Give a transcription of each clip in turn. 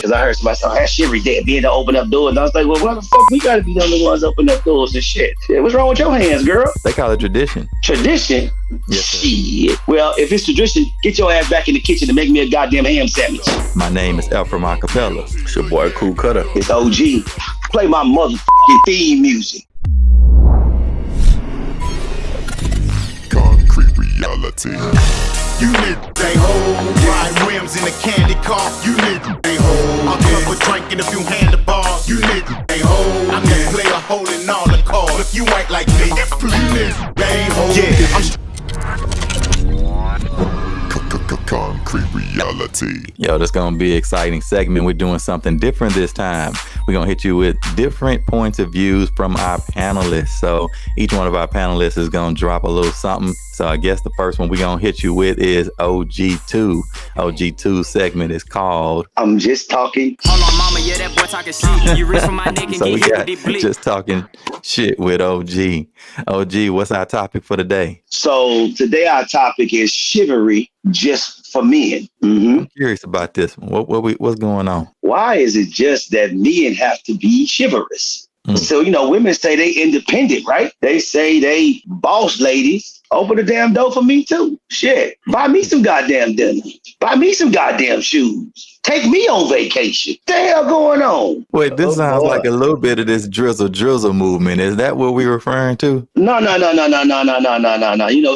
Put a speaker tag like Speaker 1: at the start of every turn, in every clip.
Speaker 1: because I heard somebody say, "That Chivalry dead," being to open up doors. And I was like, well, why the fuck we gotta be the only ones open up doors and shit? Shit, what's wrong with your hands, girl?
Speaker 2: They call it tradition.
Speaker 1: Tradition?
Speaker 2: Yes, sir.
Speaker 1: Shit. Well, if it's tradition, get your ass back in the kitchen and make me a goddamn ham sandwich.
Speaker 2: My name is Ephraim Acapella.
Speaker 3: It's your boy Cool Cutter.
Speaker 1: It's OG. Play my motherfucking theme music.
Speaker 4: Concrete reality.
Speaker 5: You niggas ain't hold. Ride rims in a candy car. You niggas ain't hold. I'll club a drink and a few handlebars. You niggas ain't hold. I'm the player holding all the cards. If you ain't like me, you niggas ain't hold. Yeah, I'm
Speaker 4: Concrete reality.
Speaker 2: Yo, this gonna be an exciting segment. We're doing something different this time. We're gonna hit you with different points of views from our panelists. So each one of our panelists is gonna drop a little something. So I guess the first one we're gonna hit you with is OG2. OG2 segment is called
Speaker 1: I'm Just Talking.
Speaker 6: Hold on, mama, yeah, that boy talking shit. You reach for my neck and
Speaker 2: so we
Speaker 6: get hit
Speaker 2: got
Speaker 6: with the bleep.
Speaker 2: just talking shit with OG. OG, what's our topic for today?
Speaker 1: So today our topic is chivalry just for men. Mm-hmm.
Speaker 2: I'm curious about this one. What's going on?
Speaker 1: Why is it just that men have to be chivalrous? So, women say they independent, right? They say they boss ladies. Open the damn door for me too. Shit. Buy me some goddamn dinner. Buy me some goddamn shoes. Take me on vacation. What the hell going on?
Speaker 2: Wait, this sounds like a little bit of this drizzle movement. Is that what we're referring to?
Speaker 1: No.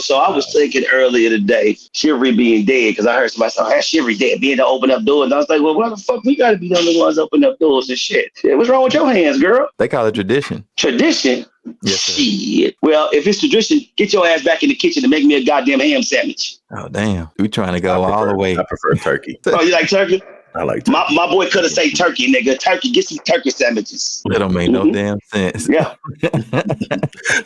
Speaker 1: So I was thinking earlier today, chivalry being dead, because I heard somebody say, "That Chivalry dead," being to open up doors. And I was like, well, why the fuck we gotta be the only ones open up doors and shit? What's wrong with your hands, girl?
Speaker 2: They call it tradition.
Speaker 1: Tradition?
Speaker 2: Yes, sir.
Speaker 1: Shit. Well, if it's tradition, get your ass back in the kitchen and make me a goddamn ham sandwich.
Speaker 2: Oh, damn. We trying to go all the way.
Speaker 3: I prefer turkey.
Speaker 1: Oh, you like turkey?
Speaker 3: I like turkey.
Speaker 1: My boy could have said turkey, nigga. Turkey, get some turkey sandwiches.
Speaker 2: That don't make no damn sense.
Speaker 1: Yeah.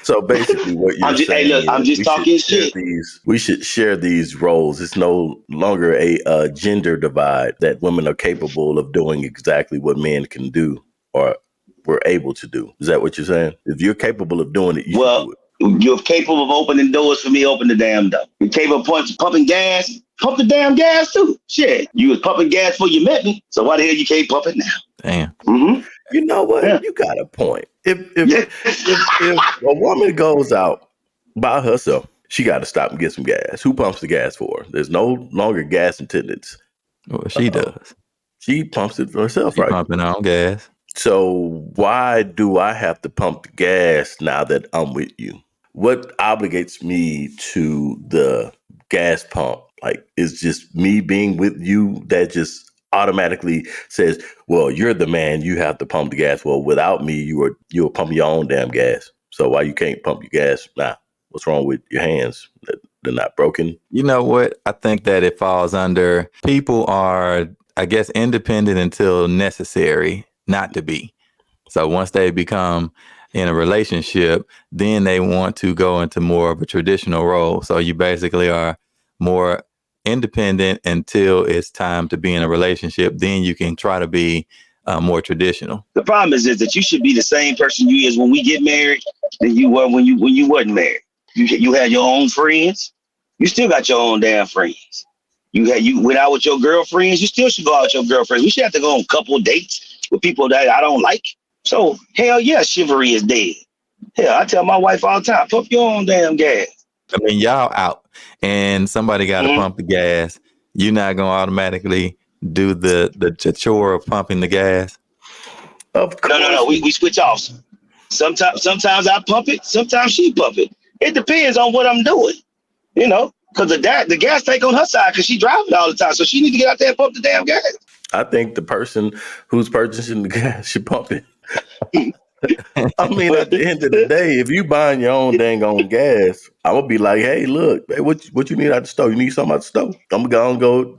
Speaker 3: So basically what you're saying
Speaker 1: hey, look, I'm
Speaker 3: is
Speaker 1: just
Speaker 3: we
Speaker 1: talking
Speaker 3: should share
Speaker 1: shit.
Speaker 3: we should share these roles. It's no longer a gender divide, that women are capable of doing exactly what men can do or were able to do. Is that what you're saying? If you're capable of doing it, you should do it.
Speaker 1: You're capable of opening doors for me, open the damn door. You're capable of pumping gas, pump the damn gas too. Shit, you was pumping gas before you met me, so why the hell you can't pump it now?
Speaker 2: Damn.
Speaker 1: Mm-hmm.
Speaker 3: You know what?
Speaker 1: Yeah.
Speaker 3: You got a point. If a woman goes out by herself, she got to stop and get some gas. Who pumps the gas for her? There's no longer gas attendants.
Speaker 2: Well, she does.
Speaker 3: She pumps it for herself, right?
Speaker 2: Pumping her own gas.
Speaker 3: So why do I have to pump the gas now that I'm with you? What obligates me to the gas pump? Like, is just me being with you that just automatically says, well, you're the man, you have to pump the gas. Well, without me, you'll pump your own damn gas. So why you can't pump your gas? Nah, what's wrong with your hands? They're not broken.
Speaker 2: You know what? I think that it falls under people are, I guess, independent until necessary not to be. So once they become in a relationship, then they want to go into more of a traditional role. So you basically are more independent until it's time to be in a relationship. Then you can try to be more traditional.
Speaker 1: The problem is that you should be the same person you is when we get married than you were when you wasn't married. You had your own friends. You still got your own damn friends. You went out with your girlfriends. You still should go out with your girlfriends. We should have to go on couple dates with people that I don't like. So hell yeah, chivalry is dead. Hell, I tell my wife all the time, pump your own damn gas.
Speaker 2: I mean, y'all out and somebody got to pump the gas. You're not going to automatically do the chore of pumping the gas.
Speaker 3: Of course.
Speaker 1: No. We switch off. Sometimes I pump it. Sometimes she pump it. It depends on what I'm doing, because the gas tank on her side, because she driving all the time. So she need to get out there and pump the damn gas.
Speaker 3: I think the person who's purchasing the gas should pump it. I mean, at the end of the day, if you buying your own dang on gas, I'm gonna be like, hey, look, hey, what you need at the store? You need something at the store? I'm gonna go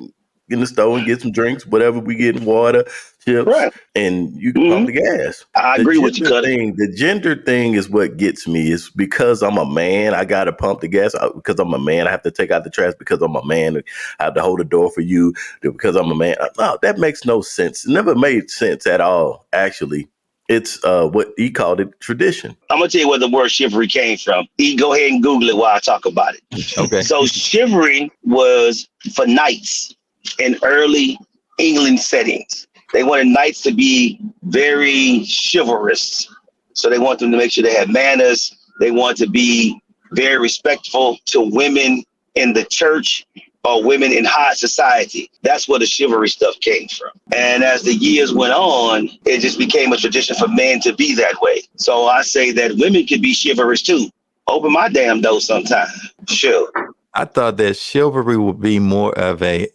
Speaker 3: in the store and get some drinks, whatever we get, water, chips,
Speaker 1: right,
Speaker 3: and you can pump the gas.
Speaker 1: I agree with you, Cuddy.
Speaker 3: The gender thing is what gets me. Is because I'm a man, I gotta pump the gas. Because I'm a man, I have to take out the trash. Because I'm a man, I have to hold the door for you. Because I'm a man. No, that makes no sense. It never made sense at all, actually. It's what he called it, tradition.
Speaker 1: I'm gonna tell you where the word chivalry came from. You go ahead and Google it while I talk about it.
Speaker 2: Okay.
Speaker 1: So chivalry was for knights in early England settings. They wanted knights to be very chivalrous. So they want them to make sure they have manners. They want to be very respectful to women in the church or women in high society. That's where the chivalry stuff came from. And as the years went on, it just became a tradition for men to be that way. So I say that women can be chivalrous too. Open my damn door sometime. Sure.
Speaker 2: I thought that chivalry would be more of a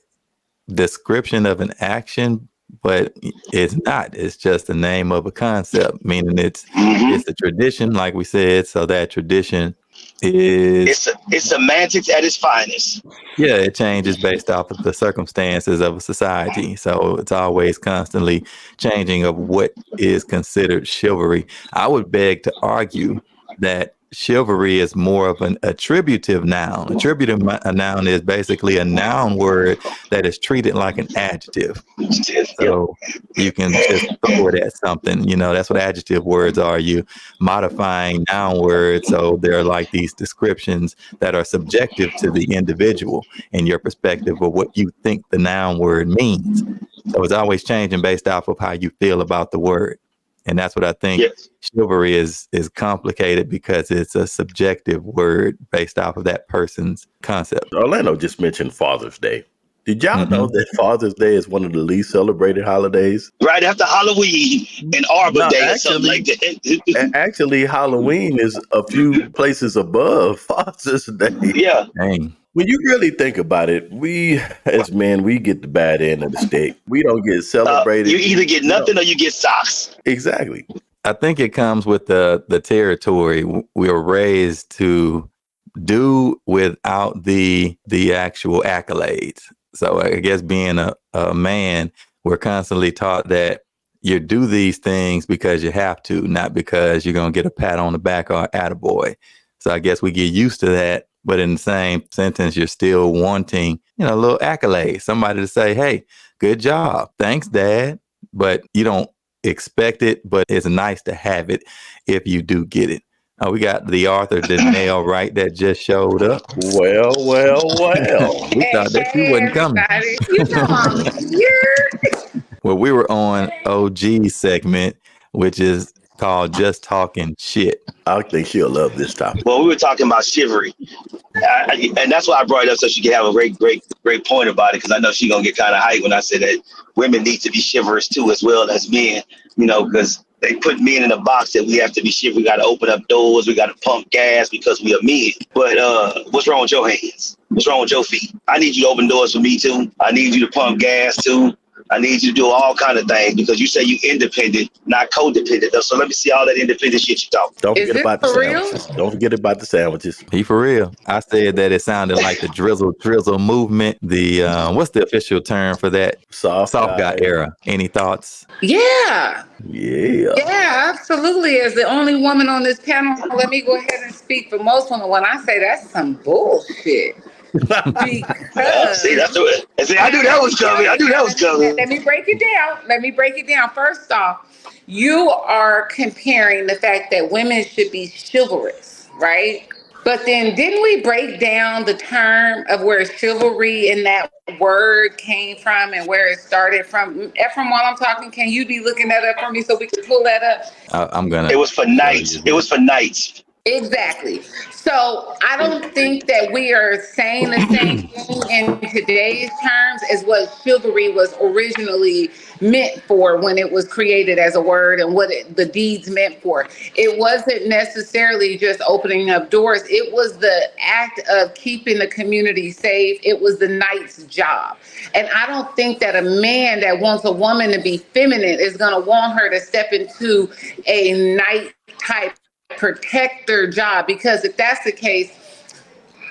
Speaker 2: description of an action, but it's not. It's just the name of a concept, meaning it's a tradition, like we said. So that tradition is
Speaker 1: it's semantics at its finest.
Speaker 2: Yeah, it changes based off of the circumstances of a society. So it's always constantly changing of what is considered chivalry. I would beg to argue that chivalry is more of an attributive noun. Attributive noun is basically a noun word that is treated like an adjective. So you can just throw it at something. You know, that's what adjective words are. You modifying noun words. So they're like these descriptions that are subjective to the individual and your perspective of what you think the noun word means. So it's always changing based off of how you feel about the word. And that's what I think chivalry is complicated because it's a subjective word based off of that person's concept.
Speaker 3: Orlando just mentioned Father's Day. Did y'all know that Father's Day is one of the least celebrated holidays?
Speaker 1: Right after Halloween and Arbor Day or something like that.
Speaker 3: Actually, Halloween is a few places above Father's Day.
Speaker 1: Yeah.
Speaker 2: Dang.
Speaker 3: When you really think about it, we as men, we get the bad end of the stick. We don't get celebrated.
Speaker 1: You either get nothing or you get socks.
Speaker 3: Exactly.
Speaker 2: I think it comes with the territory. We were raised to do without the actual accolades. So I guess being a man, we're constantly taught that you do these things because you have to, not because you're going to get a pat on the back or attaboy. So I guess we get used to that. But in the same sentence, you're still wanting, a little accolade, somebody to say, hey, good job. Thanks, Dad. But you don't expect it, but it's nice to have it if you do get it. We got the Arthur Denell, right, that just showed up.
Speaker 3: Well.
Speaker 2: We thought that you wasn't coming.
Speaker 7: You know I'm here.
Speaker 2: Well, we were on OG's segment, which is called Just Talking Shit.
Speaker 3: I think she'll love this topic.
Speaker 1: Well, we were talking about chivalry. And that's why I brought it up, so she can have a great point about it, because I know she's going to get kind of hyped when I say that women need to be chivalrous too, as well as men, because they put men in a box that we have to be chivalrous. We got to open up doors. We got to pump gas because we are men. But what's wrong with your hands? What's wrong with your feet? I need you to open doors for me too. I need you to pump gas too. I need you to do all kind of things because you say you independent, not codependent. So let me see all that independent shit you talk.
Speaker 3: Don't forget about the sandwiches. Don't forget about the sandwiches.
Speaker 2: He for real. I said that it sounded like the drizzle movement. The what's the official term for that? Soft guy era. Any thoughts?
Speaker 7: Yeah,
Speaker 3: Yeah,
Speaker 7: absolutely. As the only woman on this panel, let me go ahead and speak for most women when I say that's some bullshit. Because
Speaker 1: see, that's what I knew that was coming.
Speaker 7: Let me break it down. First off, you are comparing the fact that women should be chivalrous, right? But then didn't we break down the term of where chivalry in that word came from and where it started from? Ephraim, while I'm talking, can you be looking that up for me so we can pull that up?
Speaker 2: I'm gonna.
Speaker 1: It was for knights. It was for knights.
Speaker 7: Exactly. So I don't think that we are saying the same thing in today's terms as what chivalry was originally meant for when it was created as a word and what the deeds meant for. It wasn't necessarily just opening up doors. It was the act of keeping the community safe. It was the knight's job. And I don't think that a man that wants a woman to be feminine is going to want her to step into a knight type protector job, because if that's the case,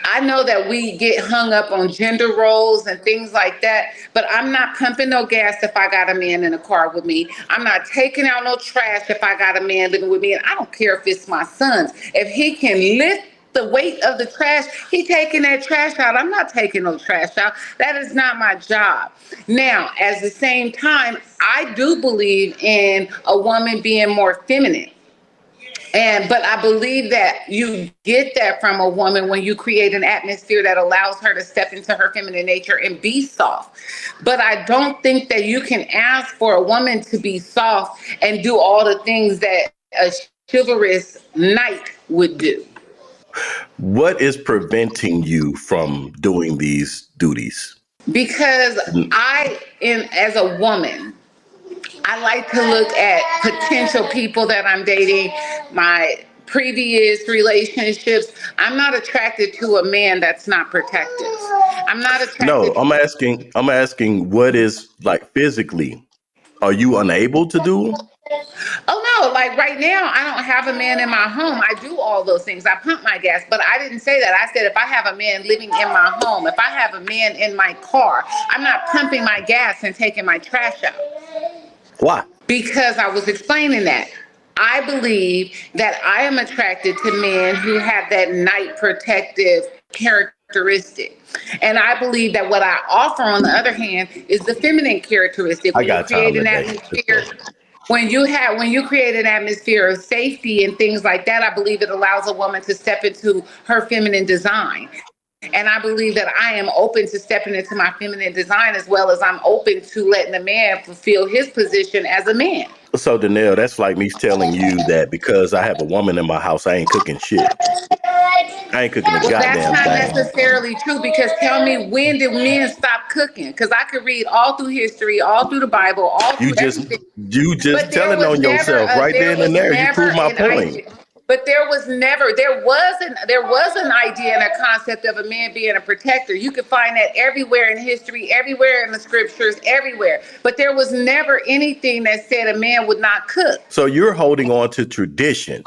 Speaker 7: I know that we get hung up on gender roles and things like that, but I'm not pumping no gas if I got a man in a car with me. I'm not taking out no trash if I got a man living with me. And I don't care if it's my son's. If he can lift the weight of the trash, he taking that trash out. I'm not taking no trash out. That is not my job. Now, at the same time, I do believe in a woman being more feminine. But I believe that you get that from a woman when you create an atmosphere that allows her to step into her feminine nature and be soft. But I don't think that you can ask for a woman to be soft and do all the things that a chivalrous knight would do.
Speaker 3: What is preventing you from doing these duties?
Speaker 7: Because as a woman, I like to look at potential people that I'm dating, my previous relationships. I'm not attracted to a man that's not protective. I'm not
Speaker 3: No,
Speaker 7: attracted.
Speaker 3: I'm asking what is like physically. Are you unable to do?
Speaker 7: Oh no, like right now, I don't have a man in my home. I do all those things. I pump my gas, but I didn't say that. I said if I have a man living in my home, if I have a man in my car, I'm not pumping my gas and taking my trash out.
Speaker 3: Why?
Speaker 7: Because I was explaining that. I believe that I am attracted to men who have that night protective characteristic. And I believe that what I offer, on the other hand, is the feminine characteristic.
Speaker 3: I
Speaker 7: When you
Speaker 3: got
Speaker 7: create
Speaker 3: time
Speaker 7: an
Speaker 3: today.
Speaker 7: atmosphere, when you create an atmosphere of safety and things like that, I believe it allows a woman to step into her feminine design. And I believe that I am open to stepping into my feminine design, as well as I'm open to letting a man fulfill his position as a man.
Speaker 3: So Danelle, that's like me telling you that because I have a woman in my house, I ain't cooking shit. I ain't cooking a
Speaker 7: Well, that's
Speaker 3: goddamn
Speaker 7: not
Speaker 3: thing.
Speaker 7: necessarily true, because tell me, when did men stop cooking? Because I could read all through history, all through the Bible, all
Speaker 3: You
Speaker 7: through
Speaker 3: just
Speaker 7: everything.
Speaker 3: you
Speaker 7: But
Speaker 3: just telling on yourself right then and there. You prove my
Speaker 7: an
Speaker 3: point.
Speaker 7: idea. But there was an idea and a concept of a man being a protector. You could find that everywhere in history, everywhere in the scriptures, everywhere. But there was never anything that said a man would not cook.
Speaker 3: So you're holding on to tradition.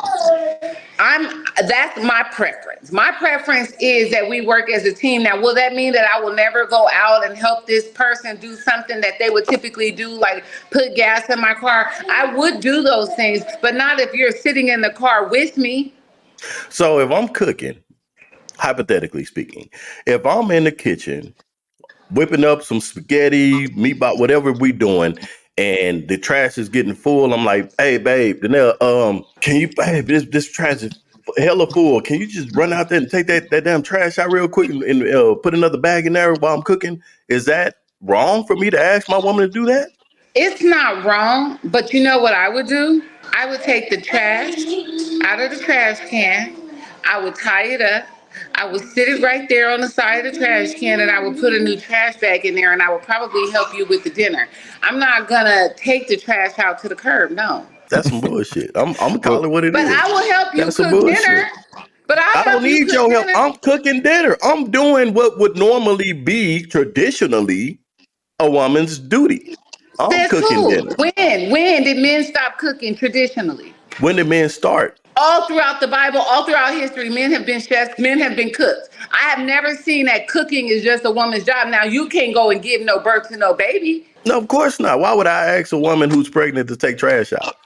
Speaker 7: That's my preference. My preference is that we work as a team. Now, will that mean that I will never go out and help this person do something that they would typically do, like put gas in my car? I would do those things, but not if you're sitting in the car with me.
Speaker 3: So if I'm cooking, hypothetically speaking, if I'm in the kitchen whipping up some spaghetti, meatball, whatever we doing, and the trash is getting full, I'm like, hey babe, Danelle, can you, babe, this trash is hella full. Can you just run out there and take that damn trash out real quick and put another bag in there while I'm cooking? Is that wrong for me to ask my woman to do that?
Speaker 7: It's not wrong, but you know what I would do? I would take the trash out of the trash can. I would tie it up. I would sit it right there on the side of the trash can, and I would put a new trash bag in there, and I would probably help you with the dinner. I'm not gonna take the trash out to the curb, no.
Speaker 3: That's some bullshit. I'm gonna call
Speaker 2: Well,
Speaker 3: it what it
Speaker 7: But
Speaker 3: is.
Speaker 7: I will help you
Speaker 3: That's some
Speaker 7: cook dinner.
Speaker 3: bullshit.
Speaker 7: But
Speaker 3: I
Speaker 7: I'll
Speaker 3: don't
Speaker 7: help you
Speaker 3: need
Speaker 7: cook
Speaker 3: your help.
Speaker 7: dinner.
Speaker 3: I'm cooking dinner. I'm doing what would normally be traditionally a woman's duty. I'm
Speaker 7: Says
Speaker 3: cooking
Speaker 7: who?
Speaker 3: dinner.
Speaker 7: When did men stop cooking traditionally?
Speaker 3: When did men start?
Speaker 7: All throughout the Bible, all throughout history, men have been chefs, men have been cooks. I have never seen that cooking is just a woman's job. Now, you can't go and give no birth to no baby.
Speaker 3: No, of course not. Why would I ask a woman who's pregnant to take trash out?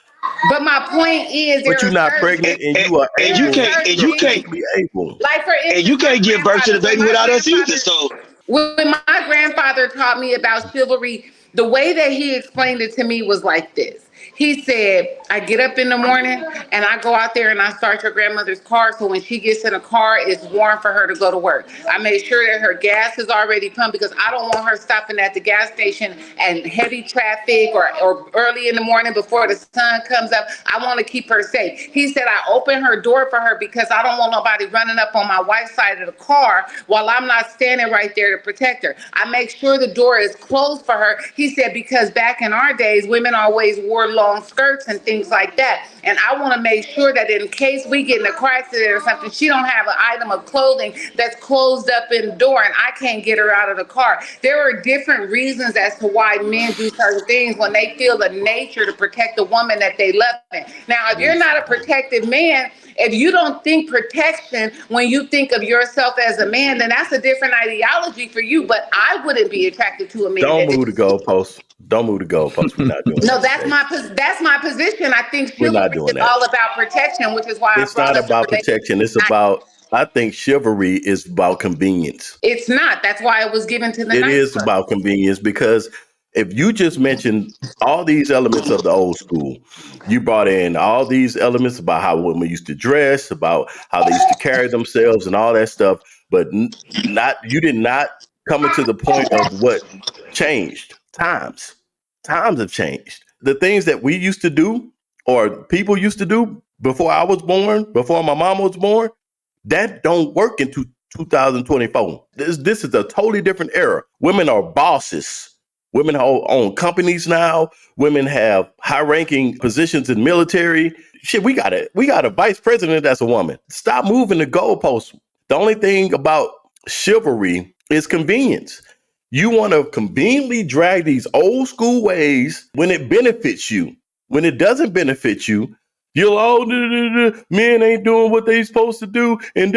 Speaker 7: But my point is,
Speaker 3: But
Speaker 7: there
Speaker 3: you're
Speaker 7: are
Speaker 3: not
Speaker 7: certain
Speaker 3: pregnant and
Speaker 1: And,
Speaker 3: you are
Speaker 1: and you
Speaker 3: able.
Speaker 1: can't
Speaker 7: certain
Speaker 1: and
Speaker 3: You're
Speaker 1: you
Speaker 7: things.
Speaker 1: can't
Speaker 3: physically able.
Speaker 7: Like, for
Speaker 1: and you
Speaker 7: instance,
Speaker 1: can't give birth to the baby without us either. So
Speaker 7: when my grandfather taught me about chivalry, the way that he explained it to me was like this. He said, I get up in the morning and I go out there and I start your grandmother's car. So when she gets in the car, it's warm for her to go to work. I make sure that her gas is already pumped, because I don't want her stopping at the gas station and heavy traffic, or early in the morning before the sun comes up. I want to keep her safe. He said, I open her door for her because I don't want nobody running up on my wife's side of the car while I'm not standing right there to protect her. I make sure the door is closed for her. He said, because back in our days, women always wore long skirts and things like that. And I want to make sure that in case we get in a car accident or something, she don't have an item of clothing that's closed up in the door and I can't get her out of the car. There are different reasons as to why men do certain things when they feel the nature to protect the woman that they love. Now, if you're not a protective man, if you don't think protection when you think of yourself as a man, then that's a different ideology for you. But I wouldn't be attracted to a man
Speaker 3: Don't
Speaker 7: that
Speaker 3: move the
Speaker 7: didn't.
Speaker 3: goalposts. Don't move the goalposts. We're not doing
Speaker 7: No,
Speaker 3: that today.
Speaker 7: that's my position. I think
Speaker 3: We're not
Speaker 7: chivalry is
Speaker 3: doing that.
Speaker 7: all about protection, which is why I
Speaker 3: It's
Speaker 7: brought
Speaker 3: not
Speaker 7: up the
Speaker 3: about
Speaker 7: relationship.
Speaker 3: protection. It's about, I think chivalry is about convenience.
Speaker 7: It's not. That's why it was given to the
Speaker 3: It
Speaker 7: Knights
Speaker 3: is
Speaker 7: Club.
Speaker 3: about convenience because If you just mentioned all these elements of the old school, you brought in all these elements about how women used to dress, about how they used to carry themselves, and all that stuff. But not you did not come into the point of what changed. Times have changed. The things that we used to do, or people used to do before I was born, before my mom was born, that don't work in 2024. This is a totally different era. Women are bosses. Women own companies now. Women have high-ranking positions in military. Shit, we got a vice president that's a woman. Stop moving the goalposts. The only thing about chivalry is convenience. You want to conveniently drag these old school ways when it benefits you. When it doesn't benefit you, you'll men ain't doing what they supposed to do, and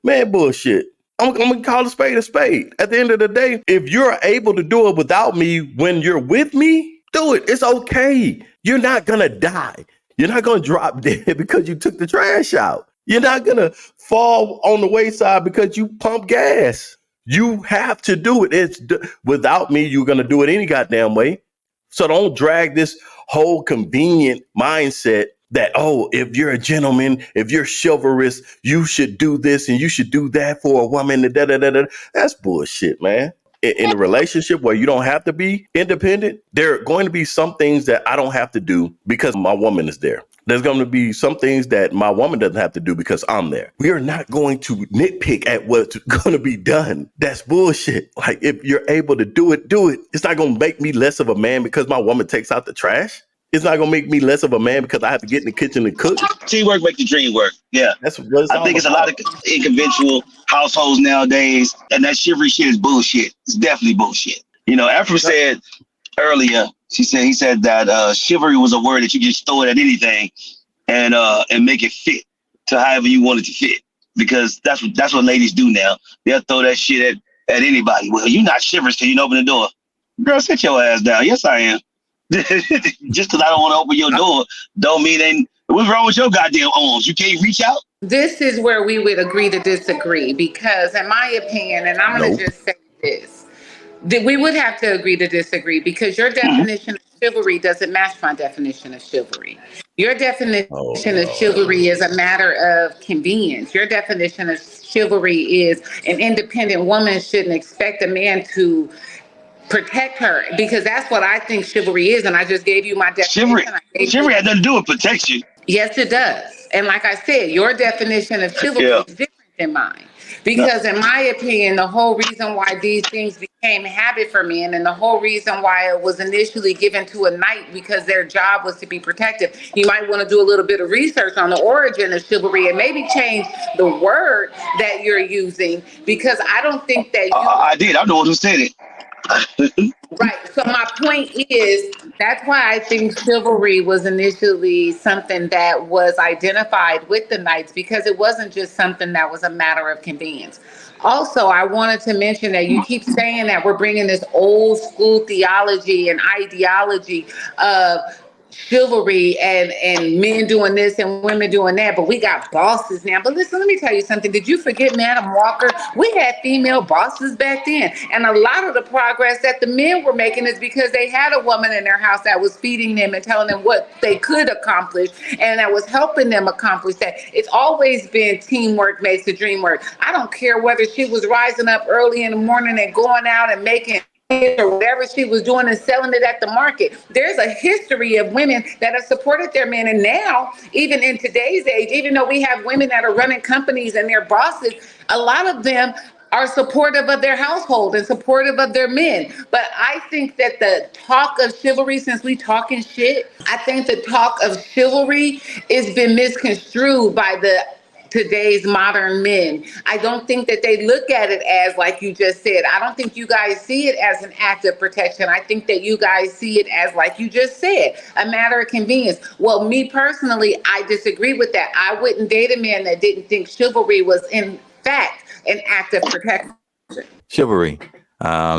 Speaker 3: man, bullshit. I'm gonna call a spade a spade. At the end of the day, if you're able to do it without me when you're with me, do it. It's okay. You're not gonna die. You're not gonna drop dead because you took the trash out. You're not gonna fall on the wayside because you pump gas. You have to do it. Without me, you're gonna do it any goddamn way. So don't drag this whole convenient mindset that, oh, if you're a gentleman, if you're chivalrous, you should do this and you should do that for a woman. Da, da, da, da. That's bullshit, man. In a relationship where you don't have to be independent, there are going to be some things that I don't have to do because my woman is there. There's going to be some things that my woman doesn't have to do because I'm there. We are not going to nitpick at what's going to be done. That's bullshit. Like, if you're able to do it, do it. It's not going to make me less of a man because my woman takes out the trash. It's not going to make me less of a man because I have to get in the kitchen and cook.
Speaker 1: Teamwork make the dream work. Yeah.
Speaker 3: That's what
Speaker 1: I think it's a lot of unconventional households nowadays, and that chivalry shit is bullshit. It's definitely bullshit. You know, Afro said earlier, he said that chivalry was a word that you just throw it at anything and make it fit to however you want it to fit. Because that's what ladies do now. They'll throw that shit at anybody. Well, you're not chivalrous till you open the door. Girl, sit your ass down. Yes, I am. Just because I don't want to open your door don't mean what's wrong with your goddamn arms? You can't reach out?
Speaker 7: This is where we would agree to disagree because, in my opinion, and I'm going to just say this, that we would have to agree to disagree because your definition of chivalry doesn't match my definition of chivalry. Your definition of chivalry is a matter of convenience. Your definition of chivalry is an independent woman shouldn't expect a man to protect her, because that's what I think chivalry is. And I just gave you my definition.
Speaker 1: Chivalry has nothing to do with protection.
Speaker 7: Yes, it does. And like I said, your definition of chivalry is different than mine. Because in my opinion, the whole reason why these things became habit for men, and the whole reason why it was initially given to a knight, because their job was to be protective. You might want to do a little bit of research on the origin of chivalry and maybe change the word that you're using, because I don't think that
Speaker 1: I did. I'm the one who said it.
Speaker 7: Right. So my point is, that's why I think chivalry was initially something that was identified with the knights, because it wasn't just something that was a matter of convenience. Also, I wanted to mention that you keep saying that we're bringing this old school theology and ideology of chivalry and men doing this and women doing that, but we got bosses now. But listen, let me tell you something. Did you forget Madam Walker? We had female bosses back then, and a lot of the progress that the men were making is because they had a woman in their house that was feeding them and telling them what they could accomplish, and that was helping them accomplish that. It's always been teamwork makes the dream work. I don't care whether she was rising up early in the morning and going out and making or whatever she was doing and selling it at the market. There's a history of women that have supported their men. And now, even in today's age, even though we have women that are running companies and they're bosses, a lot of them are supportive of their household and supportive of their men. But I think that the talk of chivalry, since we talking shit, I think the talk of chivalry has been misconstrued by today's modern men. I don't think that they look at it as, like you just said, I don't think you guys see it as an act of protection. I think that you guys see it as, like you just said, a matter of convenience. Well, me personally, I disagree with that. I wouldn't date a man that didn't think chivalry was, in fact, an act of protection.
Speaker 2: Chivalry.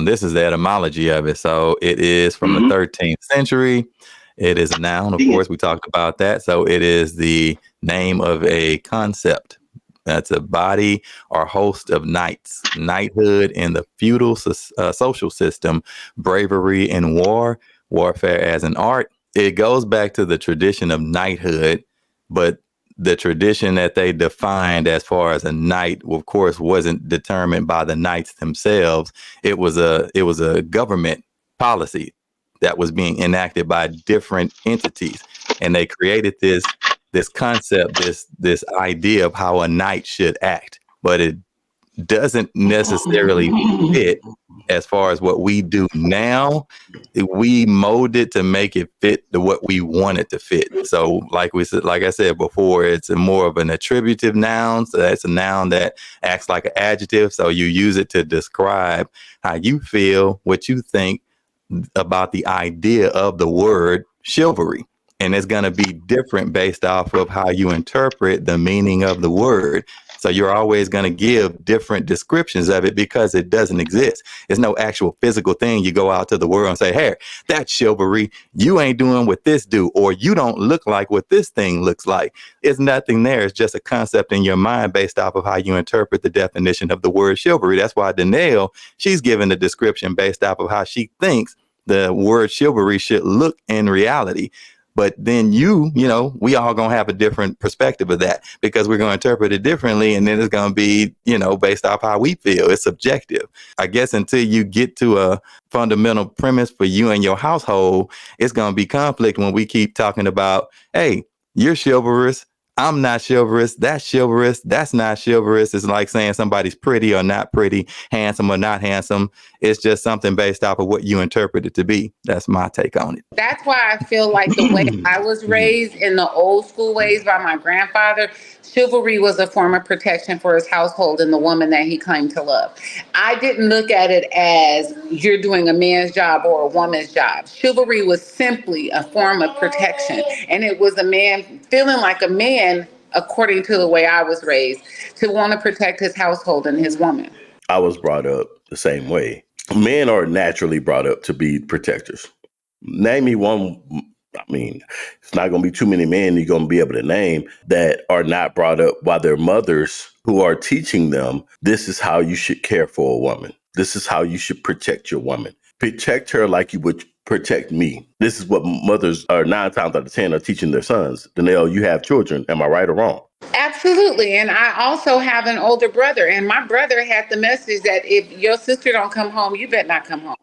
Speaker 2: This is the etymology of it. So it is from the 13th century. It is a noun. Of course, we talked about that. So it is the name of a concept. That's a body or host of knights, knighthood in the feudal social system, bravery in war, warfare as an art. It goes back to the tradition of knighthood, but the tradition that they defined as far as a knight, of course, wasn't determined by the knights themselves. It was a government policy that was being enacted by different entities, and they created this concept, this idea of how a knight should act, but it doesn't necessarily fit as far as what we do now. We mold it to make it fit to what we want it to fit. So like I said before, it's more of an attributive noun. So that's a noun that acts like an adjective. So you use it to describe how you feel, what you think about the idea of the word chivalry. And it's going to be different based off of how you interpret the meaning of the word. So you're always going to give different descriptions of it because it doesn't exist. It's no actual physical thing. You go out to the world and say, hey, that's chivalry. You ain't doing what this do, or you don't look like what this thing looks like. It's nothing there. It's just a concept in your mind based off of how you interpret the definition of the word chivalry. That's why Danielle, she's given the description based off of how she thinks the word chivalry should look in reality. But then we all gonna have a different perspective of that because we're gonna interpret it differently, and then it's gonna be, based off how we feel. It's subjective. I guess until you get to a fundamental premise for you and your household, it's gonna be conflict when we keep talking about, hey, you're chivalrous, I'm not chivalrous, that's not chivalrous. It's like saying somebody's pretty or not pretty, handsome or not handsome. It's just something based off of what you interpret it to be. That's my take on it.
Speaker 7: That's why I feel like the way I was raised in the old school ways by my grandfather, chivalry was a form of protection for his household and the woman that he claimed to love. I didn't look at it as you're doing a man's job or a woman's job. Chivalry was simply a form of protection. And it was a man feeling like a man, according to the way I was raised, to want to protect his household and his woman.
Speaker 3: I was brought up the same way. Men are naturally brought up to be protectors. Name me one. I mean, it's not going to be too many men you're going to be able to name that are not brought up by their mothers who are teaching them, this is how you should care for a woman. This is how you should protect your woman. Protect her like you would protect me. This is what mothers are 9 times out of 10 are teaching their sons. Danielle, you have children. Am I right or wrong?
Speaker 7: Absolutely. And I also have an older brother, and my brother had the message that if your sister don't come home, you better not come home.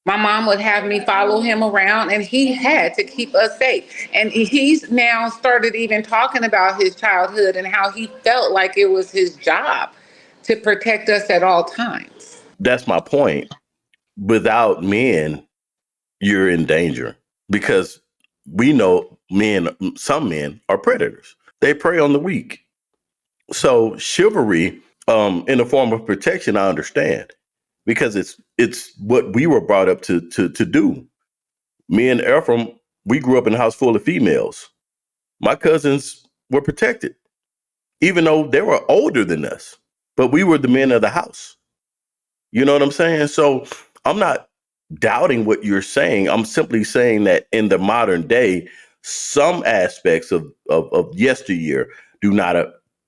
Speaker 7: My mom would have me follow him around, and he had to keep us safe. And he's now started even talking about his childhood and how he felt like it was his job to protect us at all times.
Speaker 3: That's my point. Without men, you're in danger because we know some men are predators. They prey on the weak. So chivalry, in the form of protection, I understand because it's what we were brought up to do. Me and Ephraim, we grew up in a house full of females. My cousins were protected, even though they were older than us, but we were the men of the house. You know what I'm saying? So I'm not doubting what you're saying. I'm simply saying that in the modern day, some aspects of yesteryear do not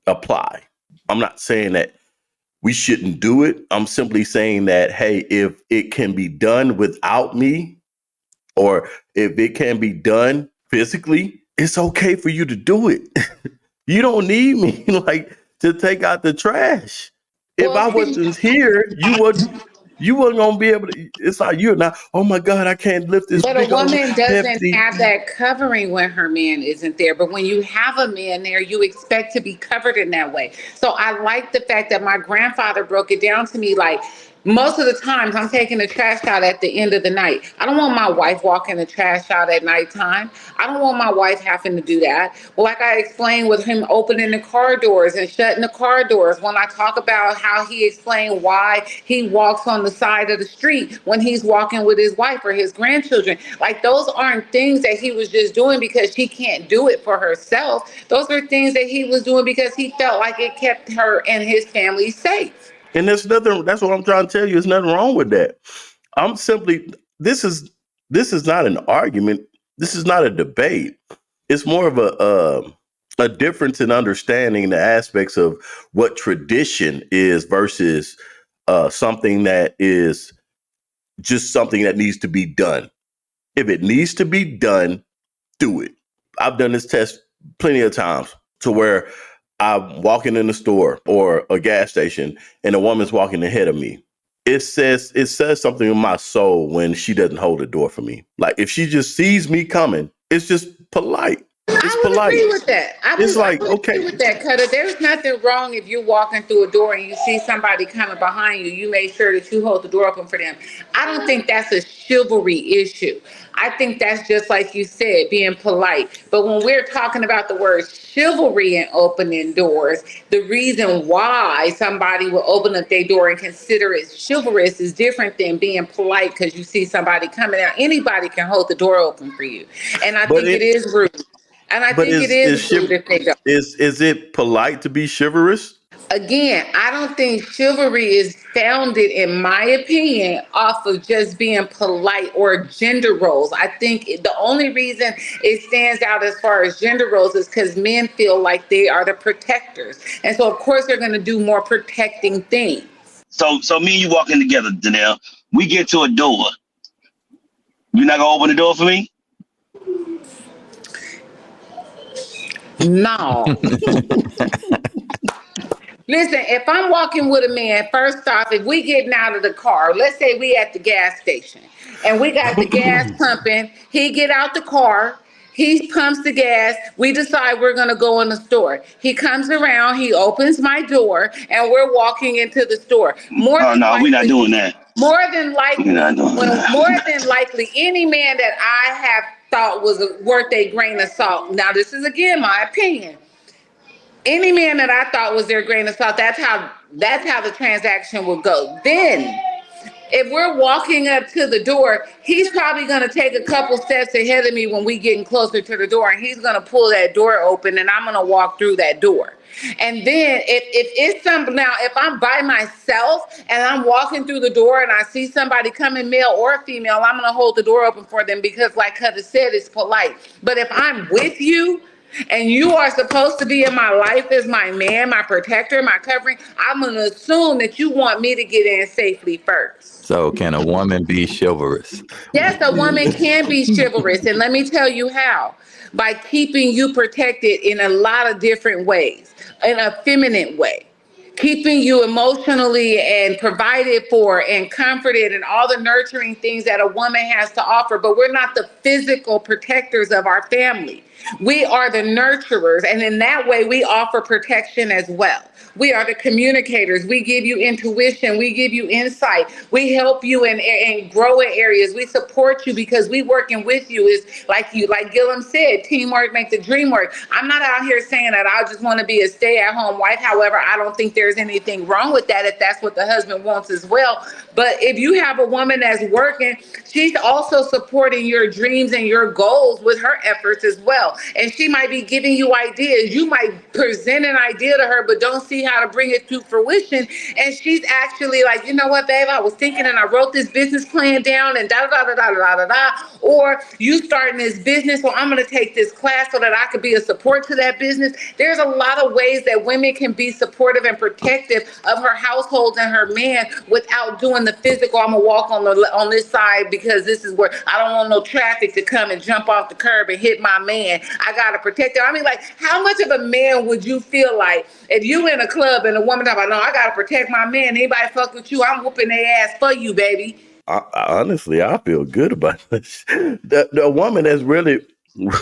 Speaker 3: apply. I'm not saying that we shouldn't do it. I'm simply saying that, hey, if it can be done without me, or if it can be done physically, it's okay for you to do it. You don't need me to take out the trash. If I wasn't here, you wasn't gonna be able to. It's like you're not. Oh my God, I can't lift this.
Speaker 7: But
Speaker 3: big
Speaker 7: a
Speaker 3: old
Speaker 7: woman doesn't
Speaker 3: hefty.
Speaker 7: have that covering when her man isn't there. But when you have a man there, you expect to be covered in that way. So I like the fact that my grandfather broke it down to me like, most of the times I'm taking the trash out at the end of the night. I don't want my wife walking the trash out at nighttime. I don't want my wife having to do that. Well, like I explained with him opening the car doors and shutting the car doors, when I talk about how he explained why he walks on the side of the street when he's walking with his wife or his grandchildren, like those aren't things that he was just doing because she can't do it for herself. Those are things that he was doing because he felt like it kept her and his family safe.
Speaker 3: And there's nothing. That's what I'm trying to tell you. There's nothing wrong with that. I'm simply. This is not an argument. This is not a debate. It's more of a difference in understanding the aspects of what tradition is versus something that is just something that needs to be done. If it needs to be done, do it. I've done this test plenty of times to where I'm walking in the store or a gas station and a woman's walking ahead of me. It says something in my soul when she doesn't hold the door for me. Like if she just sees me coming, it's just polite. It's
Speaker 7: I would
Speaker 3: polite.
Speaker 7: agree with that.
Speaker 3: It's
Speaker 7: I
Speaker 3: like,
Speaker 7: would agree
Speaker 3: okay,
Speaker 7: with that, Cutter. There's nothing wrong if you're walking through a door and you see somebody coming behind you. You make sure that you hold the door open for them. I don't think that's a chivalry issue. I think that's just like you said, being polite. But when we're talking about the word chivalry and opening doors, the reason why somebody will open up their door and consider it chivalrous is different than being polite because you see somebody coming out. Anybody can hold the door open for you. And I
Speaker 3: but
Speaker 7: think it
Speaker 3: it
Speaker 7: is rude. And I
Speaker 3: but
Speaker 7: think it
Speaker 3: is
Speaker 7: is rude
Speaker 3: chiv-
Speaker 7: if they don't.
Speaker 3: is it polite to be chivalrous?
Speaker 7: Again, I don't think chivalry is founded, in my opinion, off of just being polite or gender roles. I think the only reason it stands out as far as gender roles is because men feel like they are the protectors. And so, of course, they're going to do more protecting things.
Speaker 1: So me and you walking together, Danelle. We get to a door. You're not gonna open the door for me?
Speaker 7: No. Listen, if I'm walking with a man, first off, if we getting out of the car, let's say we at the gas station and we got the gas pumping, he get out the car, he pumps the gas, we decide we're gonna go in the store. He comes around, he opens my door, and we're walking into the store.
Speaker 1: Oh no, we're not doing that.
Speaker 7: More than
Speaker 1: We're not
Speaker 7: likely,
Speaker 1: doing
Speaker 7: more
Speaker 1: that.
Speaker 7: than likely, any man that I have thought was worth a grain of salt. Now, this is again my opinion. Any man that I thought was their grain of salt, that's how the transaction would go. Then if we're walking up to the door, he's probably going to take a couple steps ahead of me when we getting closer to the door, and he's going to pull that door open, and I'm going to walk through that door. And then if it's some now, if I'm by myself and I'm walking through the door and I see somebody coming, male or female, I'm going to hold the door open for them because, like Cutter said, it's polite. But if I'm with you, and you are supposed to be in my life as my man, my protector, my covering, I'm going to assume that you want me to get in safely first.
Speaker 2: So can a woman be chivalrous?
Speaker 7: Yes, a woman can be chivalrous. And let me tell you how. By keeping you protected in a lot of different ways, in a feminine way. Keeping you emotionally and provided for and comforted and all the nurturing things that a woman has to offer. But we're not the physical protectors of our family. We are the nurturers. And in that way, we offer protection as well. We are the communicators. We give you intuition. We give you insight. We help you and grow in areas. We support you because we working with you. Is like Gillum said, teamwork make the dream work. I'm not out here saying that I just want to be a stay-at-home wife. However, I don't think there's anything wrong with that if that's what the husband wants as well. But if you have a woman that's working, she's also supporting your dreams and your goals with her efforts as well. And she might be giving you ideas. You might present an idea to her, but don't see how to bring it to fruition. And she's actually like, you know what, babe, I was thinking and I wrote this business plan down and da da da da da da da. Or you starting this business, well, I'm going to take this class so that I could be a support to that business. There's a lot of ways that women can be supportive and protective of her household and her man without doing the physical. I'm gonna walk on this side because this is where I don't want no traffic to come and jump off the curb and hit my man. I gotta protect him. I mean, like, how much of a man would you feel like if you in a club and a woman talk about, no, I gotta protect my man. Anybody fuck with you, I'm whooping their ass for you, baby.
Speaker 3: Honestly, I feel good about this. The woman that's really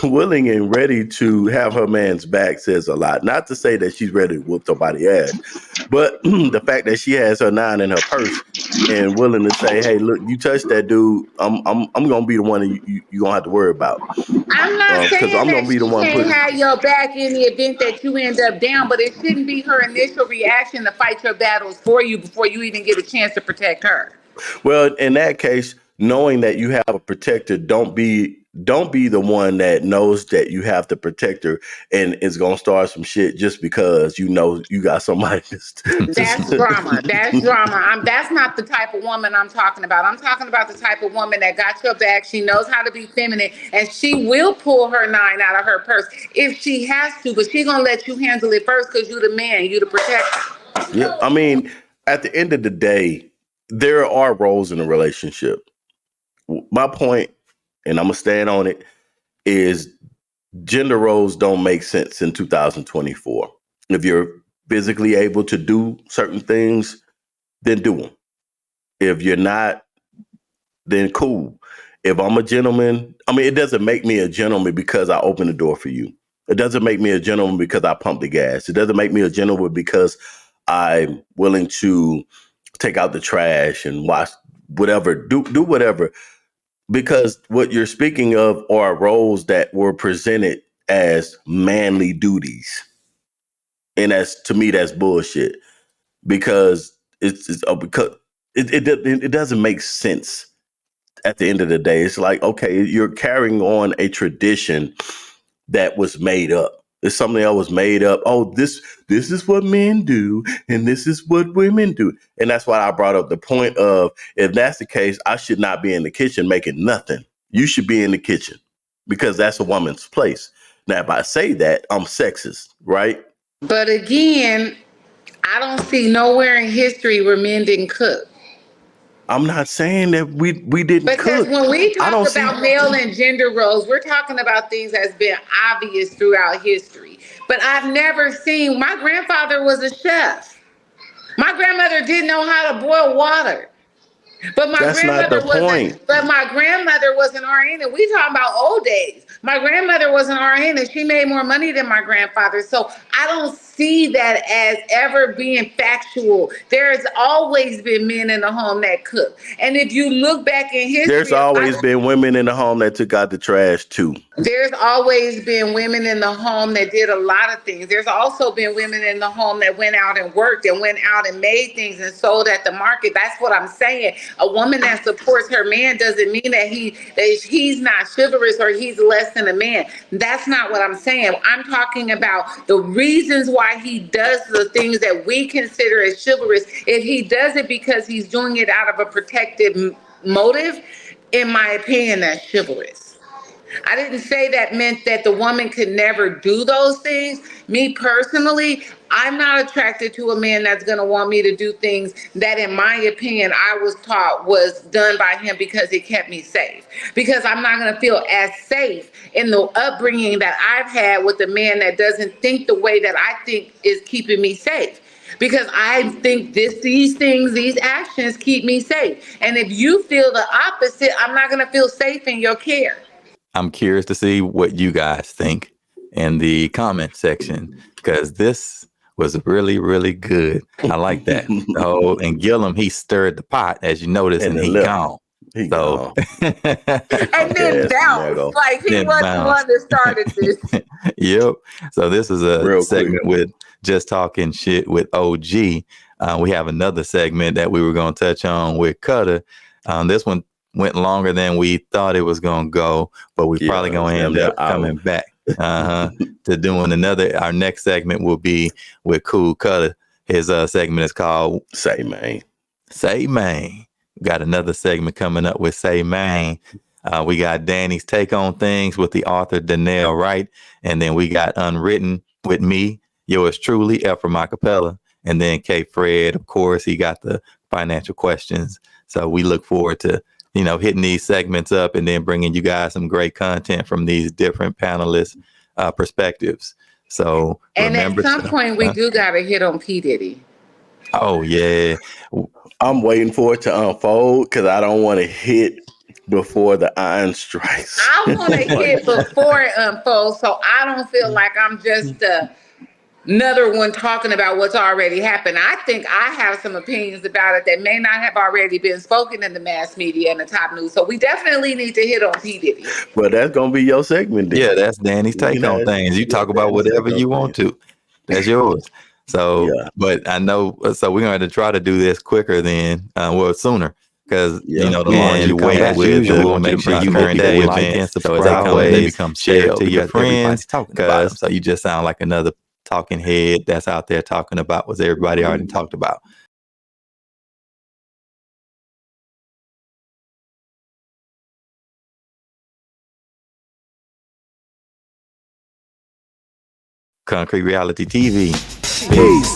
Speaker 3: willing and ready to have her man's back says a lot. Not to say that she's ready to whoop somebody's ass, but the fact that she has her nine in her purse and willing to say, "Hey, look, you touch that dude, I'm gonna be the one that you gonna have to worry about
Speaker 7: I'm not
Speaker 3: because
Speaker 7: saying
Speaker 3: I'm
Speaker 7: that
Speaker 3: gonna be the
Speaker 7: she
Speaker 3: one
Speaker 7: can't
Speaker 3: putting."
Speaker 7: have your back in the event that you end up down, but it shouldn't be her initial reaction to fight your battles for you before you even get a chance to protect her.
Speaker 3: Well, in that case, knowing that you have a protector, don't be don't be the one that knows that you have to protect her and is gonna start some shit just because you know you got somebody
Speaker 7: That's drama. That's drama. That's not the type of woman I'm talking about. I'm talking about the type of woman that got your back. She knows how to be feminine, and she will pull her nine out of her purse if she has to. But she gonna let you handle it first because you the man, you the protector.
Speaker 3: Yeah, I mean, at the end of the day, there are roles in a relationship. My point, and I'm gonna stand on it, is gender roles don't make sense in 2024. If you're physically able to do certain things, then do them. If you're not, then cool. If I'm a gentleman, I mean, it doesn't make me a gentleman because I open the door for you. It doesn't make me a gentleman because I pump the gas. It doesn't make me a gentleman because I'm willing to take out the trash and wash whatever, do whatever. Because what you're speaking of are roles that were presented as manly duties. And that's, to me, that's bullshit. Because because it doesn't make sense at the end of the day. It's like, okay, you're carrying on a tradition that was made up. It's something that was made up. Oh, this is what men do, and this is what women do. And that's why I brought up the point of, if that's the case, I should not be in the kitchen making nothing. You should be in the kitchen because that's a woman's place. Now, if I say that, I'm sexist, right?
Speaker 7: But again, I don't see nowhere in history where men didn't cook.
Speaker 3: I'm not saying that we didn't
Speaker 7: Because
Speaker 3: cook.
Speaker 7: when we
Speaker 3: I
Speaker 7: talk
Speaker 3: don't see.
Speaker 7: about male and gender roles, we're talking about things that's been obvious throughout history. But I've never seen, my grandfather was a chef. My grandmother didn't know how to boil water. But my
Speaker 3: That's not the
Speaker 7: grandmother
Speaker 3: point.
Speaker 7: wasn't. But my grandmother was an RN, and we talking about old days. My grandmother was an RN, and she made more money than my grandfather. So I don't see that as ever being factual. There has always been men in the home that cook, and if you look back in
Speaker 3: There's
Speaker 7: history, a lot
Speaker 3: always
Speaker 7: of
Speaker 3: been women in the home that took out the trash too.
Speaker 7: there's always been women in the home that did a lot of things. There's also been women in the home that went out and worked and went out and made things and sold at the market. That's what I'm saying. A woman that supports her man doesn't mean that he's not chivalrous or he's less than a man. That's not what I'm saying. I'm talking about the reasons why he does the things that we consider as chivalrous. If he does it because he's doing it out of a protective motive, in my opinion, that's chivalrous. I didn't say that meant that the woman could never do those things. Me personally, I'm not attracted to a man that's going to want me to do things that, in my opinion, I was taught was done by him because it kept me safe. Because I'm not going to feel as safe in the upbringing that I've had with a man that doesn't think the way that I think is keeping me safe. Because I think these things, these actions keep me safe. And if you feel the opposite, I'm not going to feel safe in your care.
Speaker 2: I'm curious to see what you guys think in the comment section because this was really, really good. I like that. Oh, and Gillum, he stirred the pot, as you notice, and he gone.
Speaker 3: He
Speaker 2: So,
Speaker 3: gone.
Speaker 7: And then bounced like he
Speaker 2: then
Speaker 7: wasn't the one that started this.
Speaker 2: Yep. So this is a
Speaker 3: Real
Speaker 2: segment
Speaker 3: quick.
Speaker 2: with just talking shit with OG. We have another segment that we were going to touch on with Cutter. This one went longer than we thought it was going to go, but we probably going to end up coming back to doing another. Our next segment will be with Cool Cutter. His segment is called
Speaker 3: Say Man.
Speaker 2: Say Man. Got another segment coming up with Say Man. We got Danny's take on things with the author Danelle Wright, and then we got Unwritten with me, yours truly, Ephraim Acapella, and then K Fred. Of course, he got the financial questions. So we look forward to hitting these segments up and then bringing you guys some great content from these different panelists' perspectives. So
Speaker 7: And at some point, we do got to hit on P. Diddy.
Speaker 2: Oh, yeah.
Speaker 3: I'm waiting for it to unfold because I don't want to hit before the iron strikes.
Speaker 7: I want to hit before it unfolds, so I don't feel like I'm just another one talking about what's already happened. I think I have some opinions about it that may not have already been spoken in the mass media and the top news. So we definitely need to hit on P. Diddy.
Speaker 3: Well, that's going to be your segment then.
Speaker 2: Yeah, that's Danny's take on things. You talk about whatever you want to. That's yours. So, but I know, so we're going to try to do this quicker than, sooner. because
Speaker 3: Yeah.
Speaker 2: the ones you wait
Speaker 8: as
Speaker 2: with,
Speaker 8: usual, we
Speaker 2: will
Speaker 8: want you
Speaker 2: make
Speaker 8: to
Speaker 2: sure
Speaker 8: make
Speaker 2: you
Speaker 8: sure
Speaker 2: current
Speaker 8: people
Speaker 2: day
Speaker 8: like
Speaker 2: events.
Speaker 8: and
Speaker 2: So as
Speaker 8: subscribe.
Speaker 2: they become shared to your
Speaker 8: because everybody's
Speaker 2: friends,
Speaker 8: talking about them.
Speaker 2: so you just sound like another talking head that's out there talking about what everybody already talked about. Concrete Reality TV.
Speaker 8: Peace.